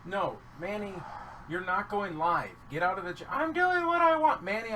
No, Manny, you're not going live. Get out of the I'm doing what I want. Manny,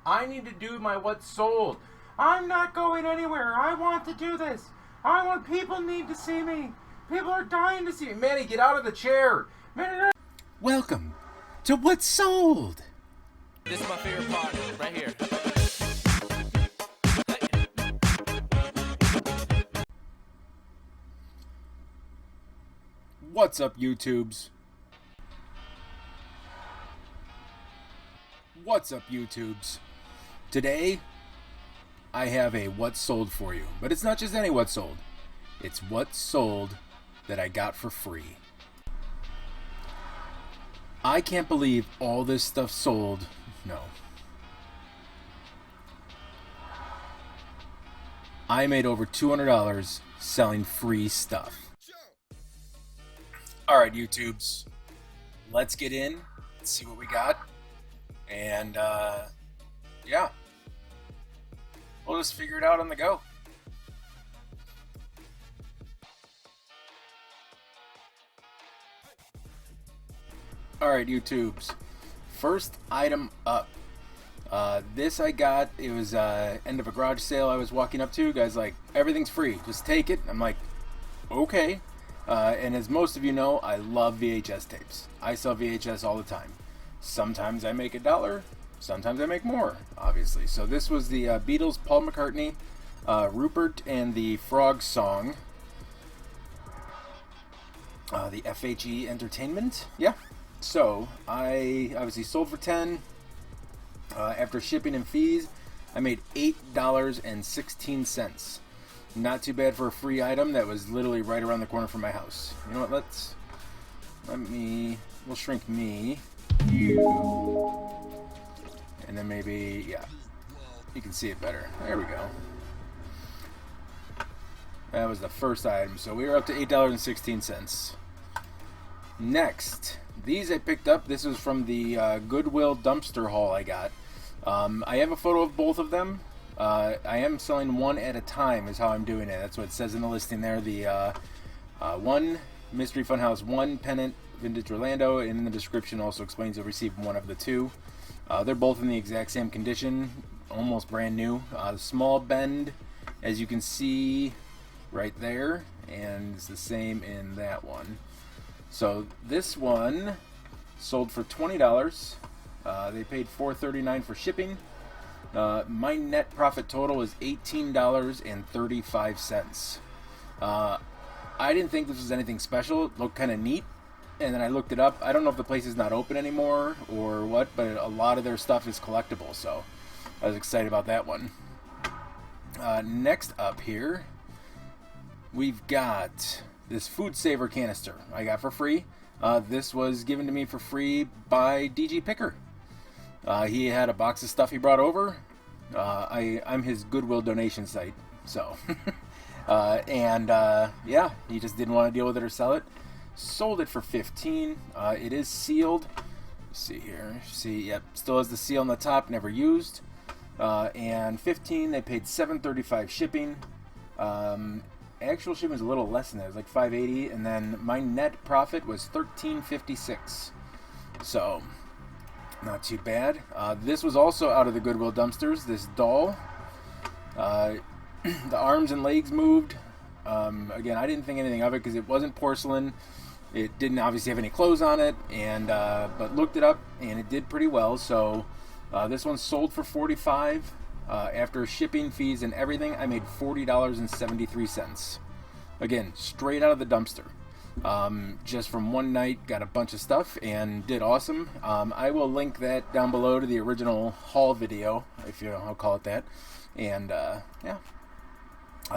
I need to do my what's sold. I'm not going anywhere. I want to do this. People need to see me. People are dying to see me. Manny, get out of the chair. Manny, welcome to What's Sold. This is my favorite part, right here. What's up, YouTubes? What's up, YouTubes? Today, I have a What's Sold for you. But it's not just any What's Sold. It's What's Sold that I got for free. I can't believe all this stuff sold. No. I made over $200 selling free stuff. Alright, YouTubes. Let's get in, see what we got. And, yeah. We'll just figure it out on the go. Alright, YouTubes. First item up. This I got, it was end of a garage sale I was walking up to. Guys like, everything's free, just take it. I'm like, okay. And as most of you know, I love VHS tapes. I sell VHS all the time. Sometimes I make $1, sometimes I make more, obviously. So this was the Beatles, Paul McCartney, Rupert and the Frog song. The FHE Entertainment, yeah. So I obviously sold for $10. After shipping and fees, I made $8.16. Not too bad for a free item that was literally right around the corner from my house. You know what, we'll shrink me. And then maybe, yeah, you can see it better. There we go. That was the first item. So we were up to $8.16. Next, these I picked up. This was from the Goodwill dumpster haul I got. I have a photo of both of them. I am selling one at a time is how I'm doing it. That's what it says in the listing there. The one Mystery Funhouse, one Pennant Vintage Orlando, and in the description also explains you'll receive one of the two. They're both in the exact same condition, almost brand new. Small bend, as you can see right there, and it's the same in that one. So this one sold for $20. They paid $4.39 for shipping. My net profit total is $18.35. I didn't think this was anything special. It looked kind of neat. And then I looked it up. I don't know if the place is not open anymore or what, but a lot of their stuff is collectible. So I was excited about that one. Next up here, we've got this Food Saver canister I got for free. This was given to me for free by DG Picker. He had a box of stuff he brought over. I'm his Goodwill donation site, so yeah, he just didn't want to deal with it or sell it. Sold it for $15. It is sealed. Let's see here. See, yep, still has the seal on the top, never used. And $15. They paid $7.35 shipping. Actual shipping was a little less than that. It was like $5.80, and then my net profit was $13.56. So not too bad. This was also out of the Goodwill dumpsters. This doll. The arms and legs moved. Again, I didn't think anything of it because it wasn't porcelain. It didn't obviously have any clothes on it, and but looked it up and it did pretty well. So this one sold for $45. After shipping fees and everything, I made $40.73. Again, straight out of the dumpster. Just from one night, got a bunch of stuff and did awesome. I will link that down below to the original haul video, if you know, I'll call it that. And yeah,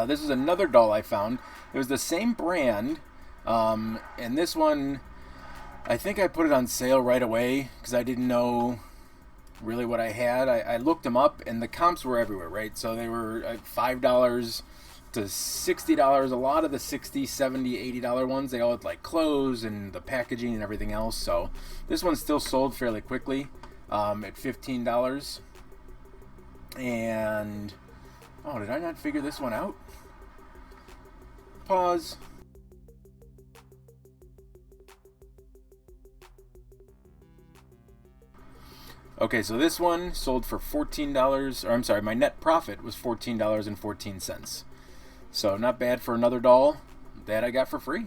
this is another doll I found. It was the same brand, and this one, I think I put it on sale right away because I didn't know really what I had. I looked them up, and the comps were everywhere, right? So they were $5 to $60. A lot of the $60, $70, $80 ones, they all had like clothes and the packaging and everything else. So this one still sold fairly quickly at $15. And oh, did I not figure this one out? Pause. Okay, so this one sold for $14, or I'm sorry, my net profit was $14.14. So not bad for another doll that I got for free.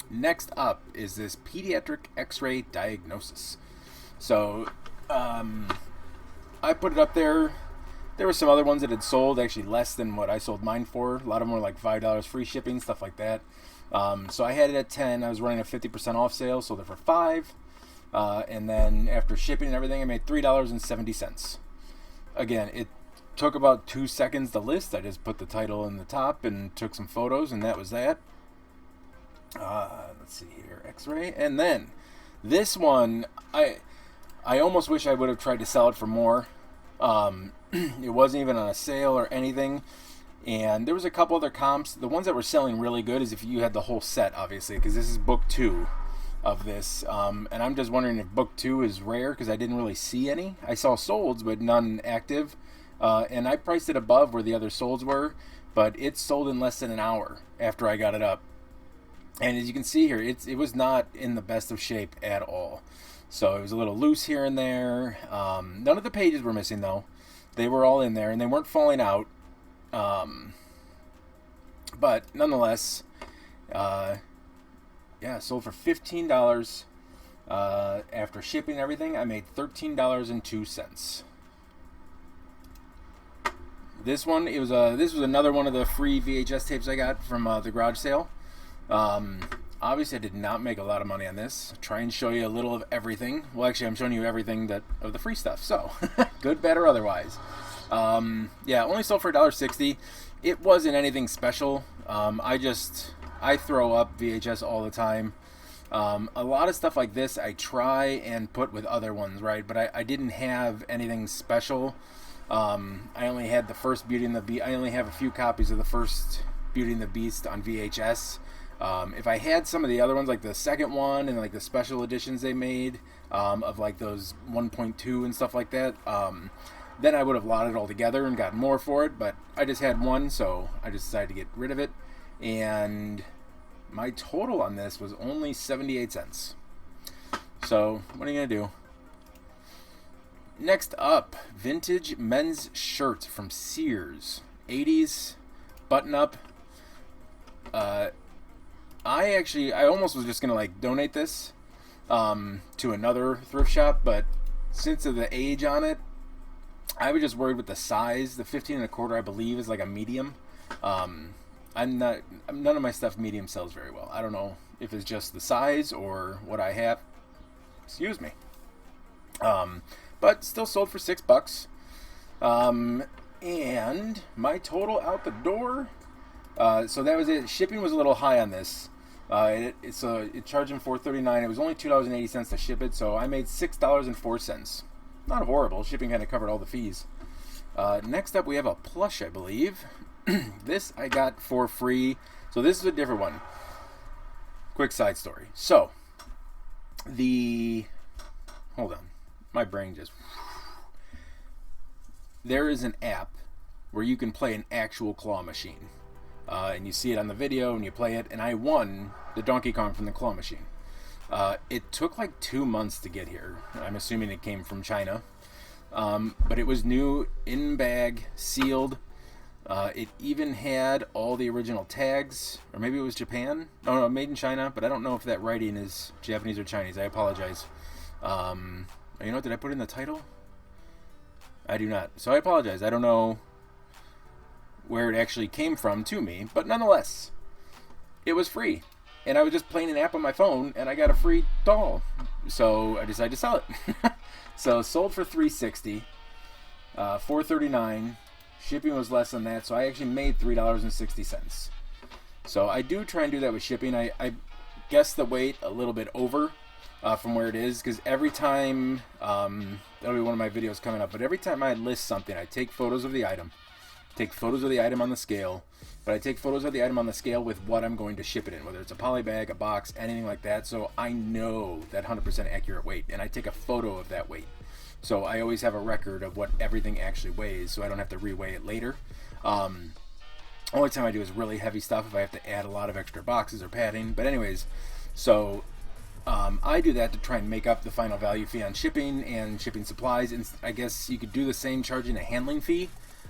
Next up is this pediatric x-ray diagnosis. So I put it up there. There were some other ones that had sold actually less than what I sold mine for. A lot of them were like $5 free shipping, stuff like that. So I had it at 10. I was running a 50% off sale, sold it for $5. And then after shipping and everything, I made $3.70. Again, it took about 2 seconds to list. I just put the title in the top and took some photos, and that was that. Let's see here, X-ray. And then this one, I almost wish I would have tried to sell it for more. It wasn't even on a sale or anything. And there was a couple other comps. The ones that were selling really good is if you had the whole set, obviously, because this is book 2 of this. And I'm just wondering if book 2 is rare because I didn't really see any. I saw solds, but none active. And I priced it above where the other solds were, but it sold in less than an hour after I got it up. And as you can see here, it was not in the best of shape at all. So it was a little loose here and there. None of the pages were missing, though. They were all in there, and they weren't falling out. But nonetheless, yeah, sold for $15. After shipping and everything, I made $13.02. This one, this was another one of the free VHS tapes I got from the garage sale. Obviously, I did not make a lot of money on this. Try and show you a little of everything. Well, actually, I'm showing you everything of the free stuff. So, good, bad, or otherwise. Yeah, only sold for $1.60. It wasn't anything special. I throw up VHS all the time. A lot of stuff like this I try and put with other ones, right? But I didn't have anything special. I only had the first Beauty and the Beast. I only have a few copies of the first Beauty and the Beast on VHS. If I had some of the other ones, like the second one and like the special editions they made of like those 1.2 and stuff like that, then I would have lotted it all together and got more for it. But I just had one, so I just decided to get rid of it. And my total on this was only 78 cents. So what are you gonna do? Next up, vintage men's shirt from Sears, 80s button up. I almost was just gonna like donate this to another thrift shop, but since of the age on it, I was just worried with the size. The 15 1/4, I believe, is like a medium. None of my stuff medium sells very well. I don't know if it's just the size or what I have. Excuse me. But still sold for $6. And my total out the door. So that was it. Shipping was a little high on this. It charged them $4.39. It was only $2.80 to ship it, so I made $6.04. Not horrible. Shipping kind of covered all the fees. Next up, we have a plush, I believe. This I got for free. So this is a different one. Quick side story. So, hold on. My brain just... There is an app where you can play an actual claw machine. And you see it on the video and you play it. And I won the Donkey Kong from the claw machine. It took like 2 months to get here. I'm assuming it came from China. But it was new, in bag, sealed. It even had all the original tags, or maybe it was Japan. Oh no, made in China, but I don't know if that writing is Japanese or Chinese. I apologize. You know what, did I put in the title? I do not. So I apologize. I don't know where it actually came from to me, but nonetheless, it was free. And I was just playing an app on my phone, and I got a free doll. So I decided to sell it. So sold for $3.60, $4.39. Shipping was less than that, so I actually made $3.60. So I do try and do that with shipping. I guess the weight a little bit over from where it is, because every time, that'll be one of my videos coming up, but every time I list something, I take photos of the item, take photos of the item on the scale, but I take photos of the item on the scale with what I'm going to ship it in, whether it's a poly bag, a box, anything like that, so I know that 100% accurate weight, and I take a photo of that weight. So I always have a record of what everything actually weighs, so I don't have to reweigh it later. Only time I do is really heavy stuff if I have to add a lot of extra boxes or padding. But anyways, so I do that to try and make up the final value fee on shipping and shipping supplies, and I guess you could do the same charging a handling fee.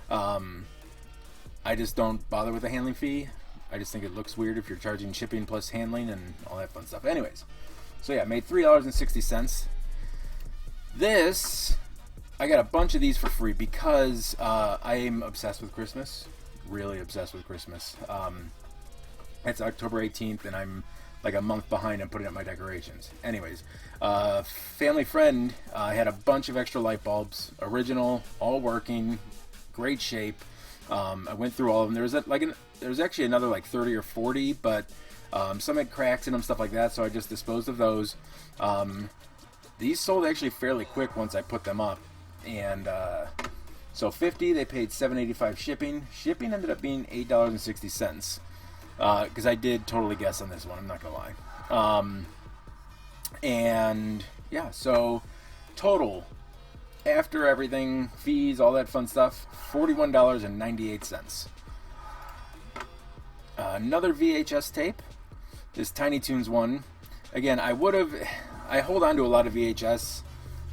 I just don't bother with a handling fee. I just think it looks weird if you're charging shipping plus handling and all that fun stuff. Anyways, so yeah, made $3.60. This, I got a bunch of these for free because I am obsessed with Christmas. Really obsessed with Christmas. It's October 18th, and I'm like a month behind on putting up my decorations. Anyways, family friend had a bunch of extra light bulbs, original, all working, great shape. I went through all of them. There was actually another like 30 or 40, but some had cracks in them, stuff like that, so I just disposed of those. These sold actually fairly quick once I put them up, and so 50, they paid $7.85 shipping. Shipping ended up being $8.60. Because I did totally guess on this one, I'm not gonna lie. And yeah, so total after everything, fees, all that fun stuff, $41.98. Another VHS tape, this Tiny Toons one. Again, I hold on to a lot of VHS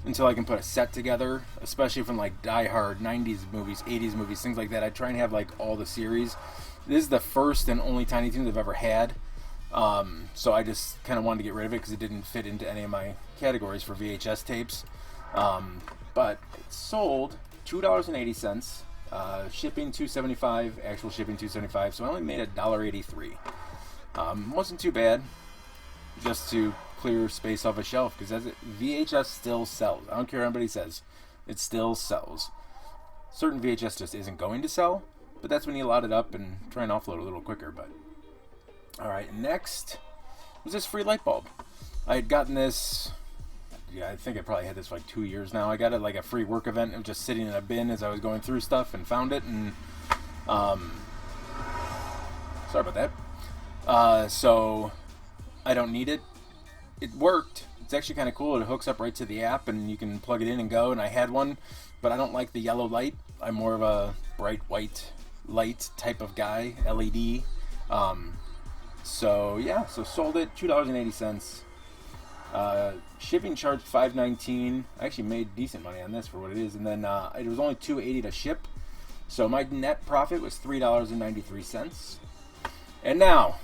until I can put a set together, especially from like Die Hard, 90s movies, 80s movies, things like that. I try and have like all the series. This is the first and only Tiny Toons I've ever had, so I just kind of wanted to get rid of it because it didn't fit into any of my categories for VHS tapes. But it sold $2.80, shipping $2.75, actual shipping $2.75, so I only made $1.83. Wasn't too bad, just to clear space off a shelf, because VHS still sells. I don't care what anybody says, it still sells. Certain VHS just isn't going to sell, but that's when you load it up and try and offload a little quicker. But alright, next was this free light bulb. I had gotten this, I think I probably had this for like 2 years now. I got it like a free work event. It was just sitting in a bin as I was going through stuff and found it, and sorry about that. So I don't need it. It worked. It's actually kind of cool. It hooks up right to the app and you can plug it in and go, and I had one, but I don't like the yellow light. I'm more of a bright white light type of guy, LED. So yeah, so sold it, $2.80. Shipping charged $5.19. I actually made decent money on this for what it is, and then it was only $2.80 to ship. So my net profit was $3.93. And now,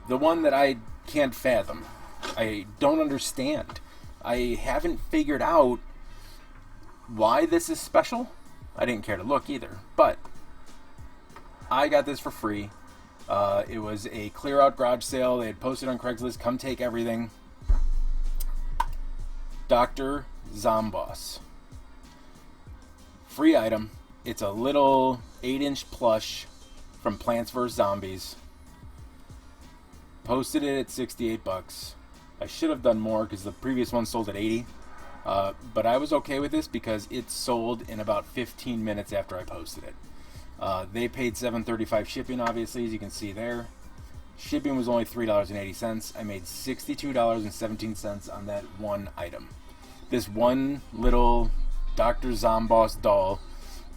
the one that I can't fathom. I don't understand. I haven't figured out why this is special. I didn't care to look either, but I got this for free. It was a clear out garage sale. They had posted on Craigslist, come take everything. Dr. Zomboss. Free item. It's a little 8-inch plush from Plants vs. Zombies. Posted it at $68. I should have done more because the previous one sold at $80. But I was okay with this because it sold in about 15 minutes after I posted it. They paid $7.35 shipping, obviously, as you can see there. Shipping was only $3.80. I made $62.17 on that one item. This one little Dr. Zomboss doll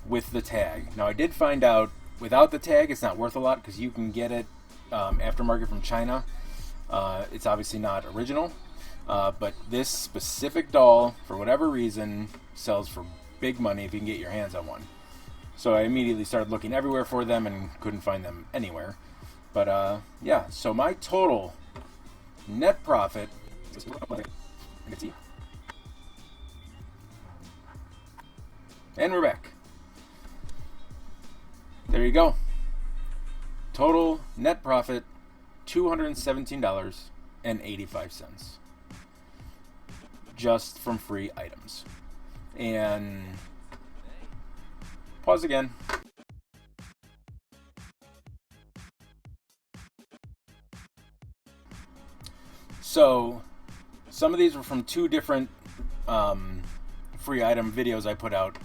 with the tag. Now, I did find out without the tag, it's not worth a lot because you can get it aftermarket from China. It's obviously not original, but this specific doll, for whatever reason, sells for big money if you can get your hands on one. So I immediately started looking everywhere for them and couldn't find them anywhere. But yeah, so my total net profit, and we're back. There you go. Total net profit, $217.85. Just from free items. And pause again. So some of these were from 2 different free item videos I put out.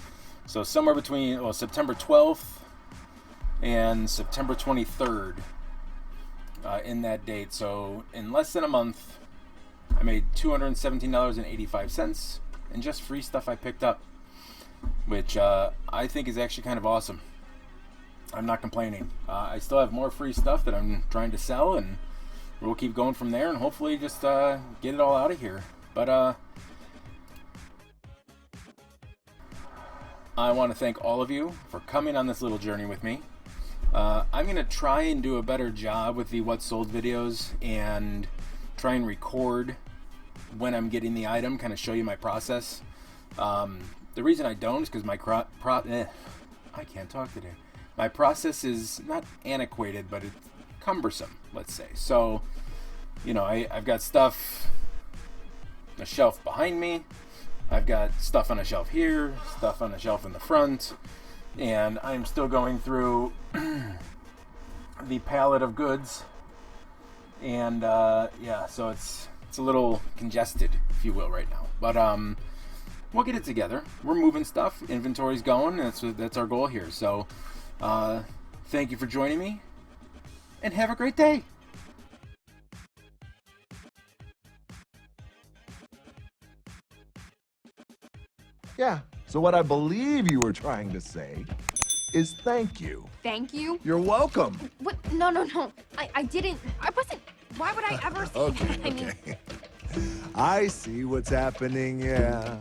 So somewhere between September 12th and September 23rd in that date. So in less than a month, I made $217.85 in just free stuff I picked up, which I think is actually kind of awesome. I'm not complaining. I still have more free stuff that I'm trying to sell, and we'll keep going from there and hopefully just get it all out of here. But I want to thank all of you for coming on this little journey with me. I'm going to try and do a better job with the What Sold videos and try and record when I'm getting the item, kind of show you my process. The reason I don't is because my I can't talk today. My process is not antiquated, but it's cumbersome, let's say. So, you know, I've got stuff on a shelf behind me. I've got stuff on a shelf here, stuff on a shelf in the front, and I'm still going through the palette of goods. And yeah, so it's a little congested, if you will, right now. But we'll get it together. We're moving stuff. Inventory's going. That's our goal here. So thank you for joining me, and have a great day. Yeah, so what I believe you were trying to say is thank you. Thank you? You're welcome. What? No. I didn't. I wasn't. Why would I ever say that? I mean, I see what's happening, yeah.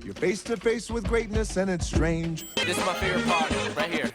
You're face to face with greatness and it's strange. This is my favorite part right here.